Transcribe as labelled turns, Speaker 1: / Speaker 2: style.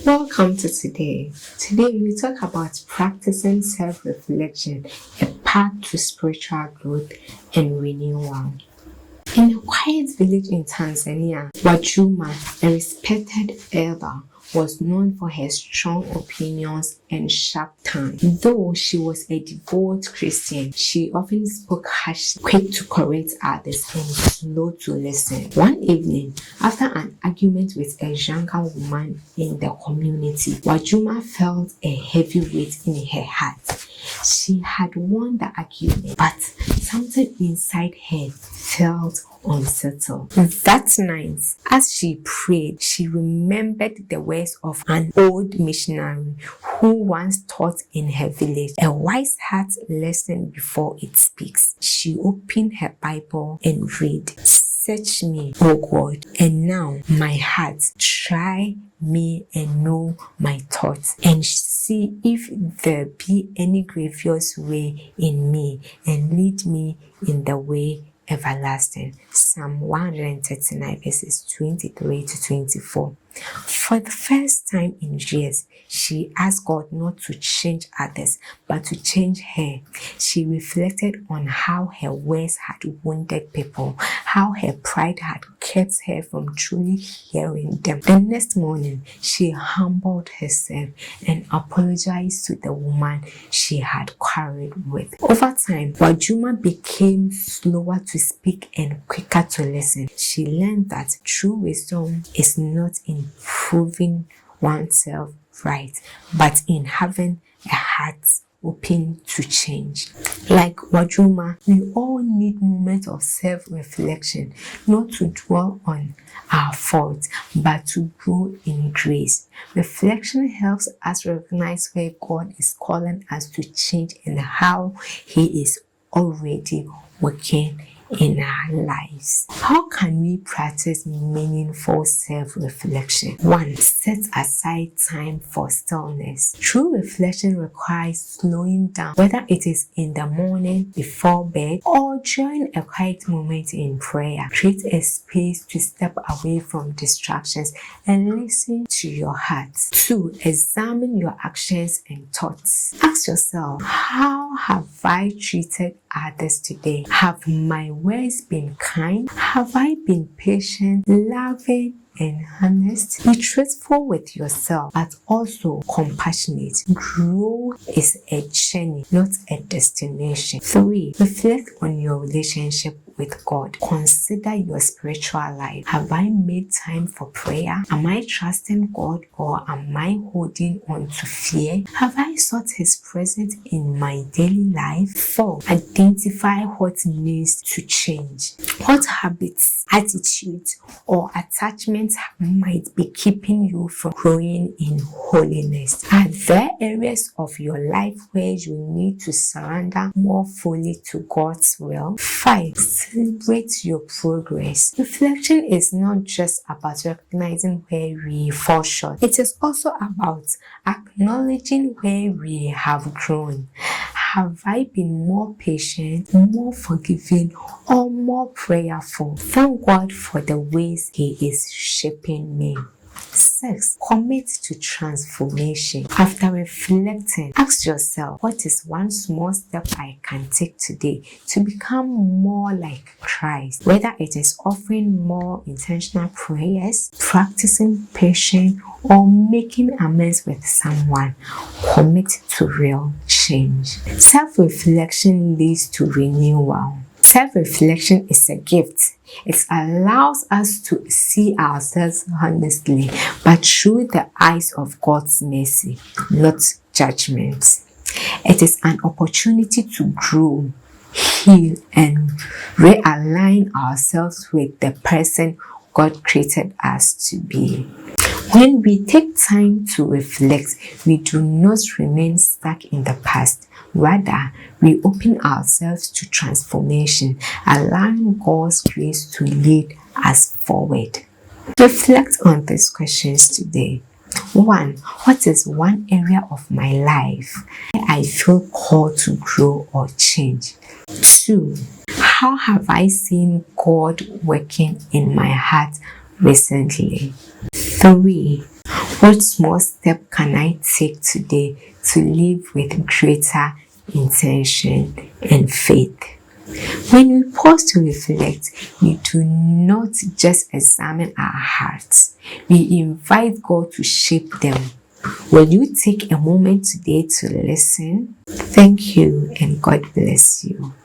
Speaker 1: Welcome to today. Today we talk about practicing self-reflection, a path to spiritual growth and renewal. In a quiet village in Tanzania, Wajuma, a respected elder, was known for her strong opinions and sharp tongue. Though she was a devout Christian, she often spoke harsh, quick to correct others, and slow to listen. One evening, after an argument with a younger woman in the community, Wajuma felt a heavy weight in her heart. She had won the argument, but something inside her felt unsettled. That night, as she prayed, she remembered the words of an old missionary who once taught in her village, "A wise heart listens before it speaks." She opened her Bible and read, "Search me, O God, and now my heart, try me and know my thoughts, and see if there be any grievous way in me, and lead me in the way everlasting." Psalm 139 verses 23 to 24. For the first time in years, she asked God not to change others, but to change her. She reflected on how her words had wounded people, how her pride had kept her from truly hearing them. The next morning, she humbled herself and apologized to the woman she had quarreled with. Over time, Wajuma became slower to speak and quicker to listen. She learned that true wisdom is not in proving oneself right, but in having a heart open to change. Like Wajuma, we all need moments of self-reflection, not to dwell on our faults, but to grow in grace. Reflection helps us recognize where God is calling us to change and how He is already working in our lives. How can we practice meaningful self-reflection? 1. Set aside time for stillness. True reflection requires slowing down, whether it is in the morning, before bed, or during a quiet moment in prayer. Create a space to step away from distractions and listen to your heart. 2. Examine your actions and thoughts. Ask yourself, how have I treated others today? Have my words been kind? Have I been patient, loving, and honest? Be truthful with yourself, but also compassionate. Growth is a journey, not a destination. 3. Reflect on your relationship with God. Consider your spiritual life. Have I made time for prayer? Am I trusting God, or am I holding on to fear? Have I sought His presence in my daily life? 4. Identify what needs to change. What habits, attitudes, or attachments might be keeping you from growing in holiness? Are there areas of your life where you need to surrender more fully to God's will? 5. Celebrate your progress. Reflection is not just about recognizing where we fall short. It is also about acknowledging where we have grown. Have I been more patient, more forgiving, or more prayerful? Thank God for the ways He is shaping me. 6. Commit to transformation. After reflecting, ask yourself, what is one small step I can take today to become more like Christ? Whether it is offering more intentional prayers, practicing patience, or making amends with someone, commit to real change. Self-reflection leads to renewal. Self-reflection is a gift. It allows us to see ourselves honestly, but through the eyes of God's mercy, not judgment. It is an opportunity to grow, heal, and realign ourselves with the person God created us to be. When we take time to reflect, we do not remain stuck in the past. Rather, we open ourselves to transformation, allowing God's grace to lead us forward. Reflect on these questions today. 1. What is one area of my life where I feel called to grow or change? 2. How have I seen God working in my heart recently? 3. What small step can I take today to live with greater intention and faith? When we pause to reflect, we do not just examine our hearts, we invite God to shape them. Will you take a moment today to listen? Thank you and God bless you.